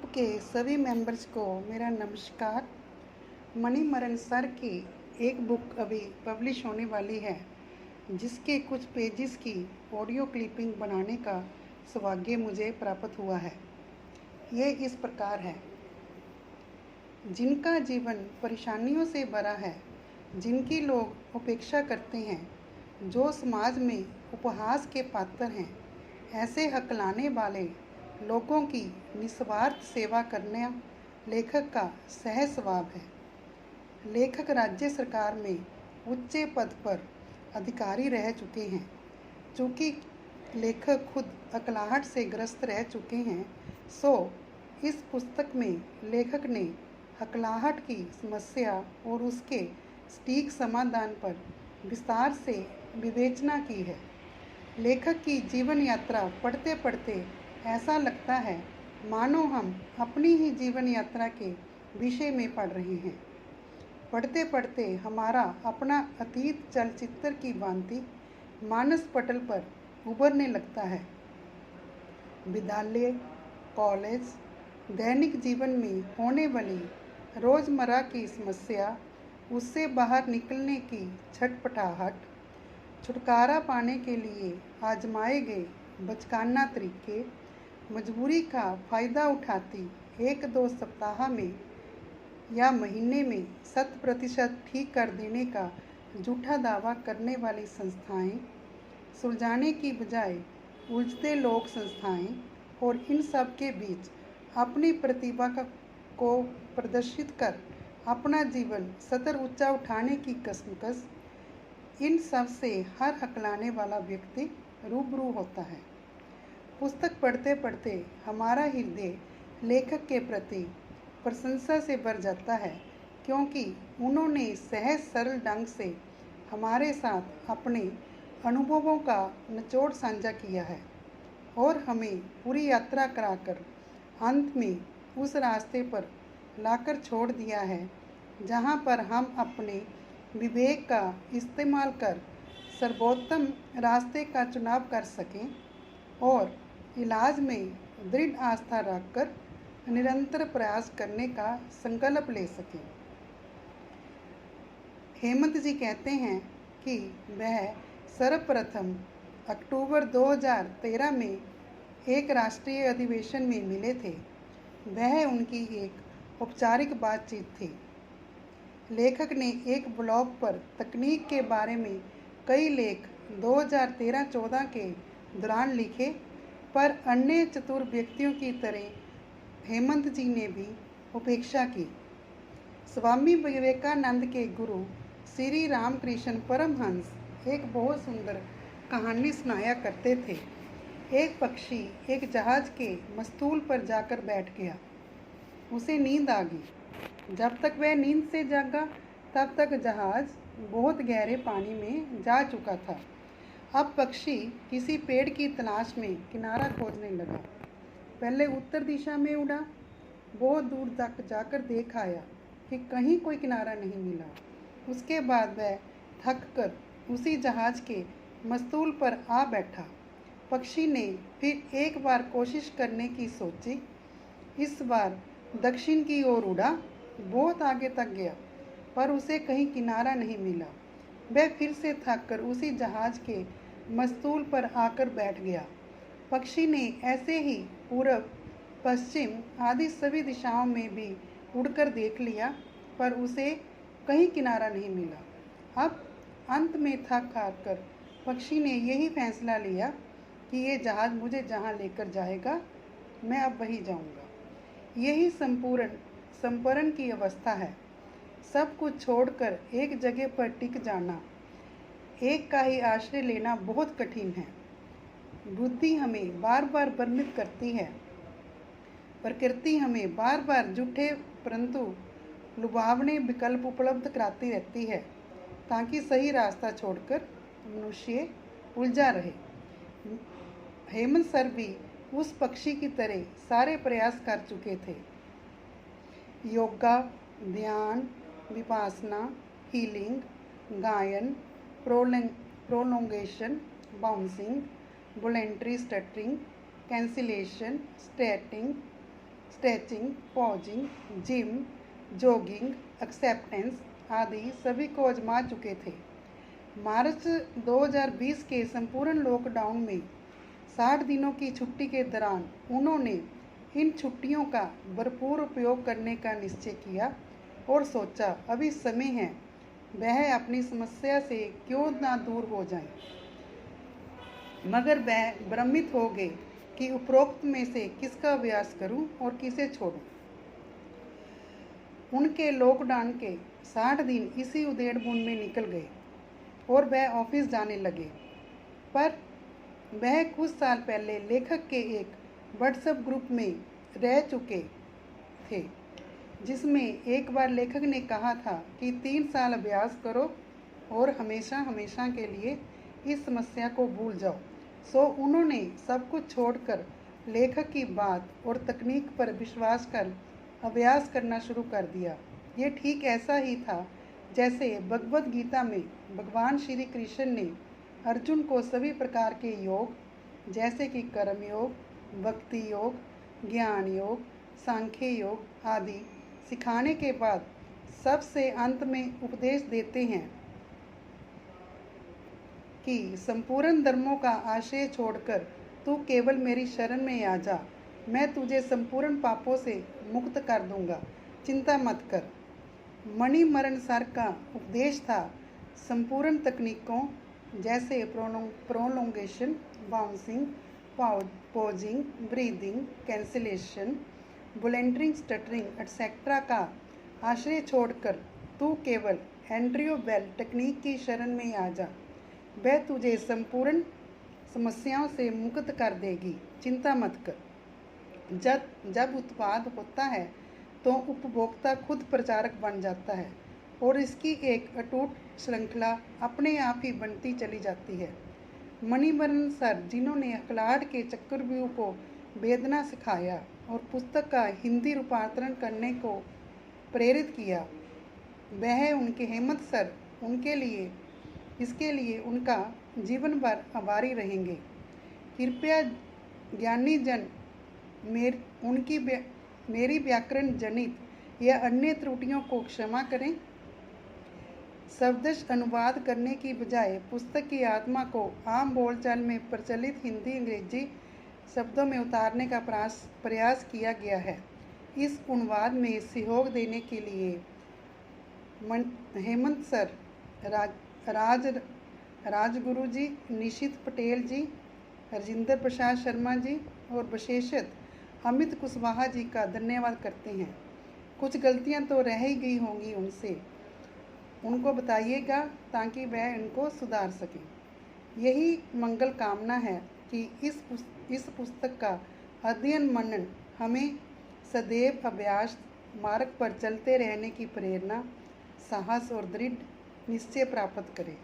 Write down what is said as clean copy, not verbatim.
के सभी मेंबर्स को मेरा नमस्कार। मणिमरन सर की एक बुक अभी पब्लिश होने वाली है, जिसके कुछ पेजेस की ऑडियो क्लिपिंग बनाने का सौभाग्य मुझे प्राप्त हुआ है। ये इस प्रकार है। जिनका जीवन परेशानियों से भरा है, जिनकी लोग उपेक्षा करते हैं, जो समाज में उपहास के पात्र हैं, ऐसे हकलाने वाले लोगों की निस्वार्थ सेवा करना लेखक का सहज स्वभाव है। लेखक राज्य सरकार में उच्च पद पर अधिकारी रह चुके हैं। चूँकि लेखक खुद अकलाहट से ग्रस्त रह चुके हैं, सो इस पुस्तक में लेखक ने हकलाहट की समस्या और उसके सटीक समाधान पर विस्तार से विवेचना की है। लेखक की जीवन यात्रा पढ़ते पढ़ते ऐसा लगता है मानो हम अपनी ही जीवन यात्रा के विषय में पढ़ रहे हैं। पढ़ते पढ़ते हमारा अपना अतीत चलचित्र की भांति मानस पटल पर उभरने लगता है। विद्यालय, कॉलेज, दैनिक जीवन में होने वाली रोज़मर्रा की समस्या, उससे बाहर निकलने की छटपटाहट, छुटकारा पाने के लिए आजमाए गए बचकाना तरीके, मजबूरी का फ़ायदा उठाती 1-2 सप्ताह में या महीने में 100% ठीक कर देने का झूठा दावा करने वाली संस्थाएं, सुलझाने की बजाय उलझते लोग संस्थाएं, और इन सब के बीच अपनी प्रतिभा को प्रदर्शित कर अपना जीवन सतर ऊंचा उठाने की कसमकस, इन सब से हर हकलाने वाला व्यक्ति रूबरू होता है। पुस्तक पढ़ते पढ़ते हमारा हृदय लेखक के प्रति प्रशंसा से भर जाता है, क्योंकि उन्होंने सहज सरल ढंग से हमारे साथ अपने अनुभवों का निचोड़ साझा किया है और हमें पूरी यात्रा कराकर अंत में उस रास्ते पर लाकर छोड़ दिया है जहाँ पर हम अपने विवेक का इस्तेमाल कर सर्वोत्तम रास्ते का चुनाव कर सकें और इलाज में दृढ़ आस्था रखकर निरंतर प्रयास करने का संकल्प ले सकें। हेमंत जी कहते हैं कि वह सर्वप्रथम अक्टूबर 2013 में एक राष्ट्रीय अधिवेशन में मिले थे। वह उनकी एक औपचारिक बातचीत थी। लेखक ने एक ब्लॉग पर तकनीक के बारे में कई लेख 2013-14 के दौरान लिखे, पर अन्य चतुर व्यक्तियों की तरह हेमंत जी ने भी उपेक्षा की। स्वामी विवेकानंद के गुरु श्री रामकृष्ण परमहंस एक बहुत सुंदर कहानी सुनाया करते थे। एक पक्षी एक जहाज के मस्तूल पर जाकर बैठ गया। उसे नींद आ गई। जब तक वह नींद से जागा, तब तक जहाज बहुत गहरे पानी में जा चुका था। अब पक्षी किसी पेड़ की तलाश में किनारा खोजने लगा। पहले उत्तर दिशा में उड़ा, बहुत दूर तक जाकर देख आया कि कहीं कोई किनारा नहीं मिला। उसके बाद वह थक कर उसी जहाज के मस्तूल पर आ बैठा। पक्षी ने फिर एक बार कोशिश करने की सोची। इस बार दक्षिण की ओर उड़ा, बहुत आगे तक गया, पर उसे कहीं किनारा नहीं मिला। वह फिर से थक कर उसी जहाज के मस्तूल पर आकर बैठ गया। पक्षी ने ऐसे ही पूर्व, पश्चिम आदि सभी दिशाओं में भी उड़कर देख लिया, पर उसे कहीं किनारा नहीं मिला। अब अंत में थक हार कर पक्षी ने यही फैसला लिया कि ये जहाज मुझे जहाँ लेकर जाएगा, मैं अब वहीं जाऊँगा। यही संपूर्ण की अवस्था है। सब कुछ छोड़कर एक जगह पर टिक जाना, एक का ही आश्रय लेना बहुत कठिन है। बुद्धि हमें बार बार भ्रमित करती है। प्रकृति हमें बार बार झूठे परंतु लुभावने विकल्प उपलब्ध कराती रहती है, ताकि सही रास्ता छोड़कर मनुष्य उलझा रहे। हेमंत सर भी उस पक्षी की तरह सारे प्रयास कर चुके थे। योगा, ध्यान, विपासना, हीलिंग, गायन, prolongation, bouncing, voluntary stuttering, cancellation, स्टेटिंग, stretching, pausing, gym, jogging, acceptance आदि सभी को आजमा चुके थे। मार्च 2020 के संपूर्ण लॉकडाउन में 60 दिनों की छुट्टी के दौरान उन्होंने इन छुट्टियों का भरपूर उपयोग करने का निश्चय किया और सोचा अभी समय है, वह अपनी समस्या से क्यों ना दूर हो जाएं। मगर वह भ्रमित हो गए कि उपरोक्त में से किसका अभ्यास करूं और किसे छोड़ूं। उनके लॉकडाउन के 60 दिन इसी उधेड़-बुन में निकल गए और वह ऑफिस जाने लगे। पर वह कुछ साल पहले लेखक के एक व्हाट्सएप ग्रुप में रह चुके थे, जिसमें एक बार लेखक ने कहा था कि 3 साल अभ्यास करो और हमेशा हमेशा के लिए इस समस्या को भूल जाओ। सो उन्होंने सब कुछ छोड़कर लेखक की बात और तकनीक पर विश्वास कर अभ्यास करना शुरू कर दिया। ये ठीक ऐसा ही था जैसे भगवद गीता में भगवान श्री कृष्ण ने अर्जुन को सभी प्रकार के योग जैसे कि कर्म योग, भक्ति योग, ज्ञान योग, सांख्य योग आदि सिखाने के बाद सबसे अंत में उपदेश देते हैं कि संपूर्ण धर्मों का आश्रय छोड़कर तू केवल मेरी शरण में आ जा, मैं तुझे संपूर्ण पापों से मुक्त कर दूंगा, चिंता मत कर। मणिमरण सर का उपदेश था संपूर्ण तकनीकों जैसे prolongation, bouncing, pausing, breathing, cancellation, volunteering, stuttering et cetera का आश्रय छोड़कर तू केवल एंड्रयू बेल तकनीक की शरण में आ जा, वह तुझे संपूर्ण समस्याओं से मुक्त कर देगी, चिंता मत कर। जब उत्पाद होता है तो उपभोक्ता खुद प्रचारक बन जाता है और इसकी एक अटूट श्रृंखला अपने आप ही बनती चली जाती है। मणिमरण सर, जिन्होंने अखिलाड़ के चक्रव्यूह को वेदना सिखाया और पुस्तक का हिंदी रूपांतरण करने को प्रेरित किया, वह उनके हेमंत सर इसके लिए उनका जीवन भर आभारी रहेंगे। कृपया ज्ञानी जन मेरी व्याकरण जनित या अन्य त्रुटियों को क्षमा करें। शब्दश अनुवाद करने की बजाय पुस्तक की आत्मा को आम बोलचाल में प्रचलित हिंदी अंग्रेजी शब्दों में उतारने का प्रयास किया गया है। इस अनुवाद में सहयोग देने के लिए हेमंत सर, राजगुरु जी, निशित पटेल जी, राजेंद्र प्रसाद शर्मा जी और विशेषतः अमित कुशवाहा जी का धन्यवाद करते हैं। कुछ गलतियां तो रह ही गई होंगी उनको बताइएगा ताकि वह इनको सुधार सकें। यही मंगल कामना है कि इस पुस्तक का अध्ययन मनन हमें सदैव अभ्यास मार्ग पर चलते रहने की प्रेरणा, साहस और दृढ़ निश्चय प्राप्त करे।